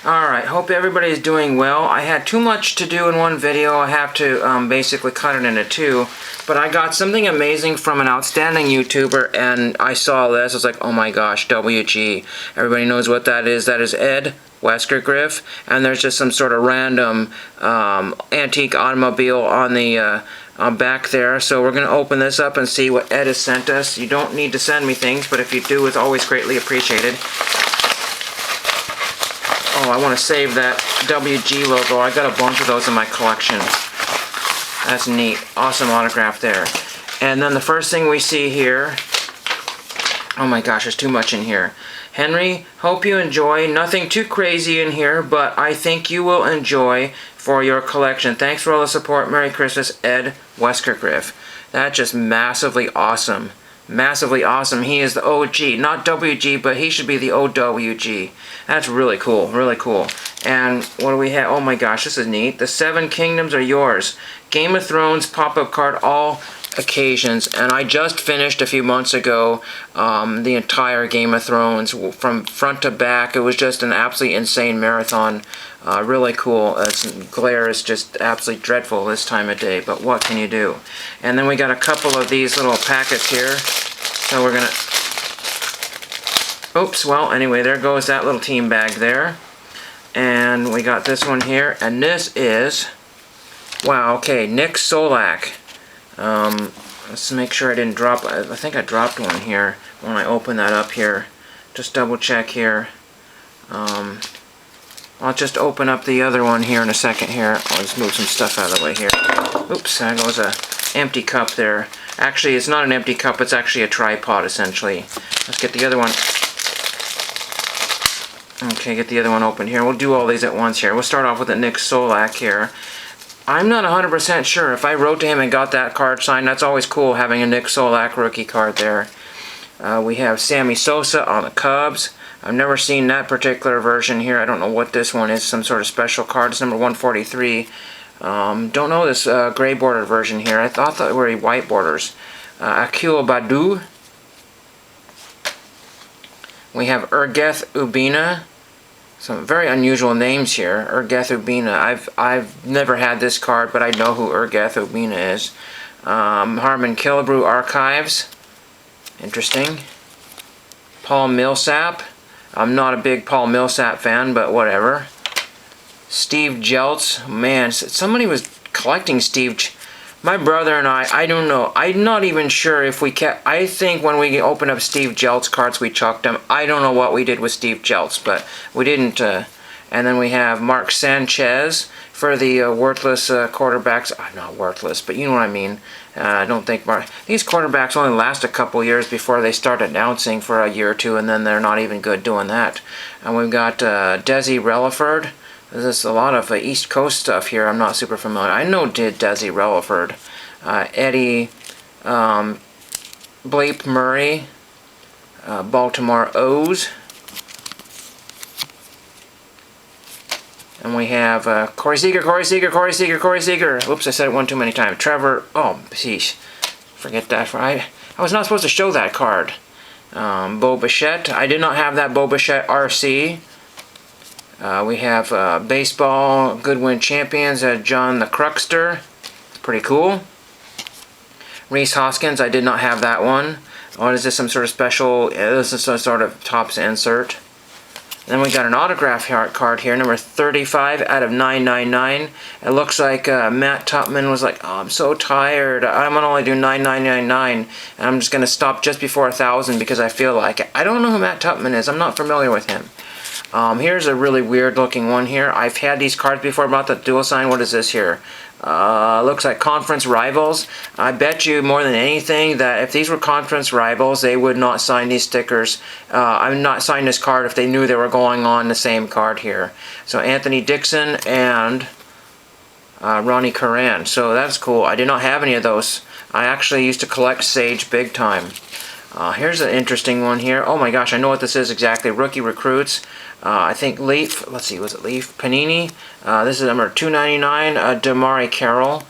Alright, hope everybody's doing well. I had too much to do in one video. I have to basically cut it into two. But I got something amazing from an outstanding YouTuber, and I saw this. I was like, oh my gosh, WG. Everybody knows what that is. That is Ed Weskergriff. And there's just some sort of random antique automobile on the back there. So we're going to open this up and see what Ed has sent us. You don't need to send me things, but if you do, it's always greatly appreciated. Oh, I want to save that WG logo. I got a bunch of those in my collection. That's neat. Awesome autograph there. And then the first thing we see here... Oh my gosh, there's too much in here. Henry, hope you enjoy. Nothing too crazy in here, but I think you will enjoy for your collection. Thanks for all the support. Merry Christmas, Ed Weskergriff. That's just massively awesome. Massively awesome. He is the OG, not WG, but he should be the OWG. That's really cool, really cool. And what do we have? Oh my gosh, this is neat. The 7 Kingdoms are yours. Game of Thrones pop-up card, all occasions. And I just finished a few months ago the entire Game of Thrones from front to back. It was just an absolutely insane marathon. Really cool. Glare is just absolutely dreadful this time of day, but what can you do? And then we got a couple of these little packets here. So we're gonna... Oops, well, anyway, there goes that little team bag there. And we got this one here, and this is... Wow, okay, Nick Solak. Let's make sure I didn't drop... I think I dropped one here when I open that up here. Just double check here. I'll just open up the other one here in a second here. I'll just move some stuff out of the way here. Oops, there goes a empty cup there. Actually, it's not an empty cup, it's actually a tripod, essentially. Let's get the other one. Okay, get the other one open here. We'll do all these at once here. We'll start off with the Nick Solak here. I'm not 100% sure. If I wrote to him and got that card signed, that's always cool, having a Nick Solak rookie card there. We have Sammy Sosa on the Cubs. I've never seen that particular version here. I don't know what this one is, some sort of special card. It's number 143. Don't know this gray border version here. I thought that were white borders. Akil Badu. We have Urgeth Ubina. Some very unusual names here. Urgeth Ubina. I've never had this card, but I know who Urgeth Ubina is. Harmon Killebrew Archives. Interesting. Paul Millsap. I'm not a big Paul Millsap fan, but whatever. Steve Jeltz. Man, somebody was collecting Steve. My brother and I don't know. I'm not even sure if we kept... I think when we opened up Steve Jeltz cards, we chucked them. I don't know what we did with Steve Jeltz, but we didn't... And then we have Mark Sanchez for the worthless quarterbacks. Not worthless, but you know what I mean. I don't think these quarterbacks only last a couple years before they start announcing for a year or two, and then they're not even good doing that. And we've got Desi Relaford. There's a lot of East Coast stuff here. I'm not super familiar. I know Desi Relaford. Eddie Bleep Murray. Baltimore O's. And we have Corey Seager. Whoops, I said it one too many times. Trevor, oh, sheesh. Forget that. I was not supposed to show that card. Bo Bichette. I did not have that Bo Bichette RC. We have Baseball Goodwin Champions, John the Cruxter. Pretty cool. Reese Hoskins, I did not have that one. What is this, some sort of special? This is some sort of Topps insert. Then we got an autograph card here, number 35 out of 999. It looks like Matt Tupman was like, oh, I'm so tired. I'm going to only do 9999. And I'm just going to stop just before 1,000 because I feel like it. I don't know who Matt Tupman is. I'm not familiar with him. Here's a really weird looking one here. I've had these cards before about the dual sign. What is this here? Looks like conference rivals. I bet you more than anything that if these were conference rivals, they would not sign these stickers. I would not sign this card if they knew they were going on the same card here. So Anthony Dixon and Ronnie Curran. So that's cool. I did not have any of those. I actually used to collect Sage big time. Here's an interesting one here. Oh my gosh, I know what this is exactly. Rookie Recruits. I think Leaf, let's see, was it Leaf? Panini. This is number 299, Damari Carroll.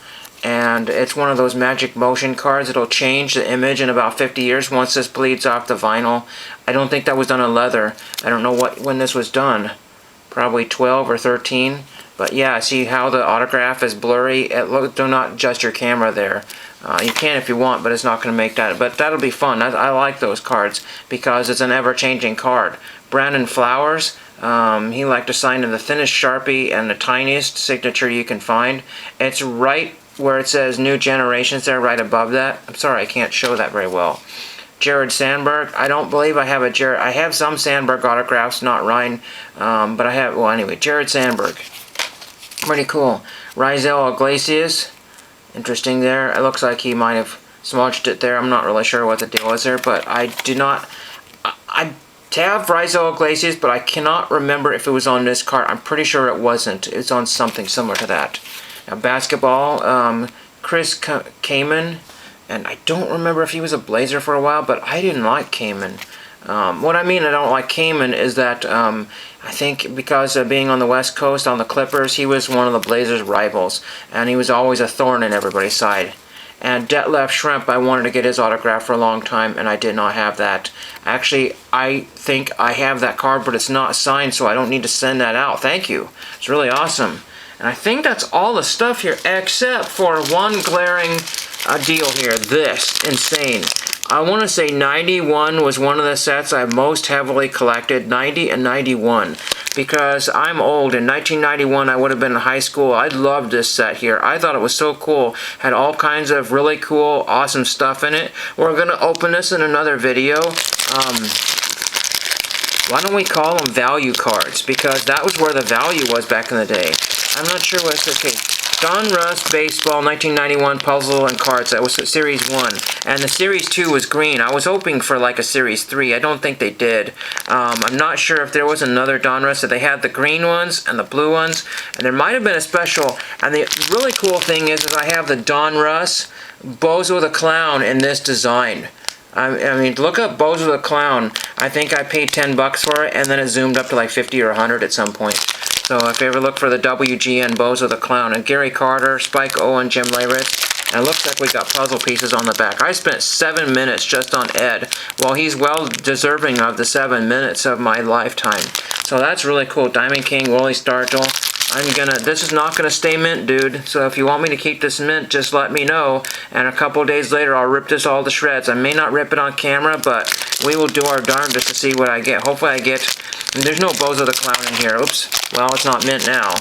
And it's one of those magic motion cards. It'll change the image in about 50 years once this bleeds off the vinyl. I don't think that was done on leather. I don't know when this was done. probably 12 or 13. But yeah, see how the autograph is blurry? Do not adjust your camera there. You can if you want, but it's not going to make that. But that'll be fun. I like those cards because it's an ever-changing card. Brandon Flowers, he liked to sign in the thinnest Sharpie and the tiniest signature you can find. It's right where it says New Generations there, right above that. I'm sorry, I can't show that very well. Jared Sandberg, I don't believe I have a Jared. I have some Sandberg autographs, not Ryan, but I have, well anyway, Jared Sandberg. Pretty cool. Rizel Iglesias, interesting there. It looks like he might have smudged it there. I'm not really sure what the deal is there, but I do not, I have Rizel Iglesias, but I cannot remember if it was on this card. I'm pretty sure it wasn't. It's on something similar to that. Now, basketball, Chris Kaman, and I don't remember if he was a Blazer for a while, but I didn't like Kaman. What I mean I don't like Kaman is that I think because of being on the West Coast on the Clippers, he was one of the Blazers' rivals, and he was always a thorn in everybody's side. And Detlef Schrempf, I wanted to get his autograph for a long time, and I did not have that. Actually, I think I have that card, but it's not signed, so I don't need to send that out. Thank you. It's really awesome. And I think that's all the stuff here, except for one glaring deal here. This. Insane. I want to say 91 was one of the sets I most heavily collected, 90 and 91, because I'm old. In 1991, I would have been in high school. I loved this set here. I thought it was so cool. Had all kinds of really cool, awesome stuff in it. We're going to open this in another video. Why don't we call them value cards? Because that was where the value was back in the day. I'm not sure what's okay. Don Russ Baseball 1991 Puzzle and Cards. That was Series 1. And the Series 2 was green. I was hoping for like a Series 3. I don't think they did. I'm not sure if there was another Don Russ. So they had the green ones and the blue ones. And there might have been a special. And the really cool thing is I have the Don Russ Bozo the Clown in this design. I mean, look up Bozo the Clown. I think I paid $10 for it, and then it zoomed up to like 50 or 100 at some point. So if you ever look for the WGN Bozo the Clown, and Gary Carter, Spike Owen, Jim Leyritz, and it looks like we got puzzle pieces on the back. I spent 7 minutes just on Ed. Well, he's well deserving of the 7 minutes of my lifetime. So that's really cool. Diamond King, Willie Startle. This is not gonna stay mint, dude. So if you want me to keep this mint, just let me know. And a couple days later, I'll rip this all to shreds. I may not rip it on camera, but we will do our darndest to see what I get. Hopefully I get, and there's no Bozo the Clown in here. Oops, well, it's not mint now.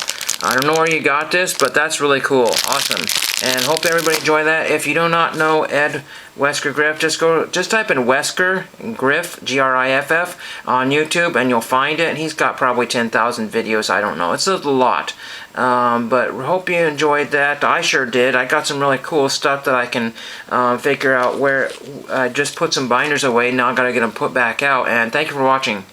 I don't know where you got this, but that's really cool. Awesome. And hope everybody enjoy that. If you do not know Ed Weskergriff, just type in Weskergriff, G-R-I-F-F, on YouTube, and you'll find it. And he's got probably 10,000 videos. I don't know. It's a lot. But hope you enjoyed that. I sure did. I got some really cool stuff that I can figure out where I just put some binders away. Now I got to get them put back out. And thank you for watching.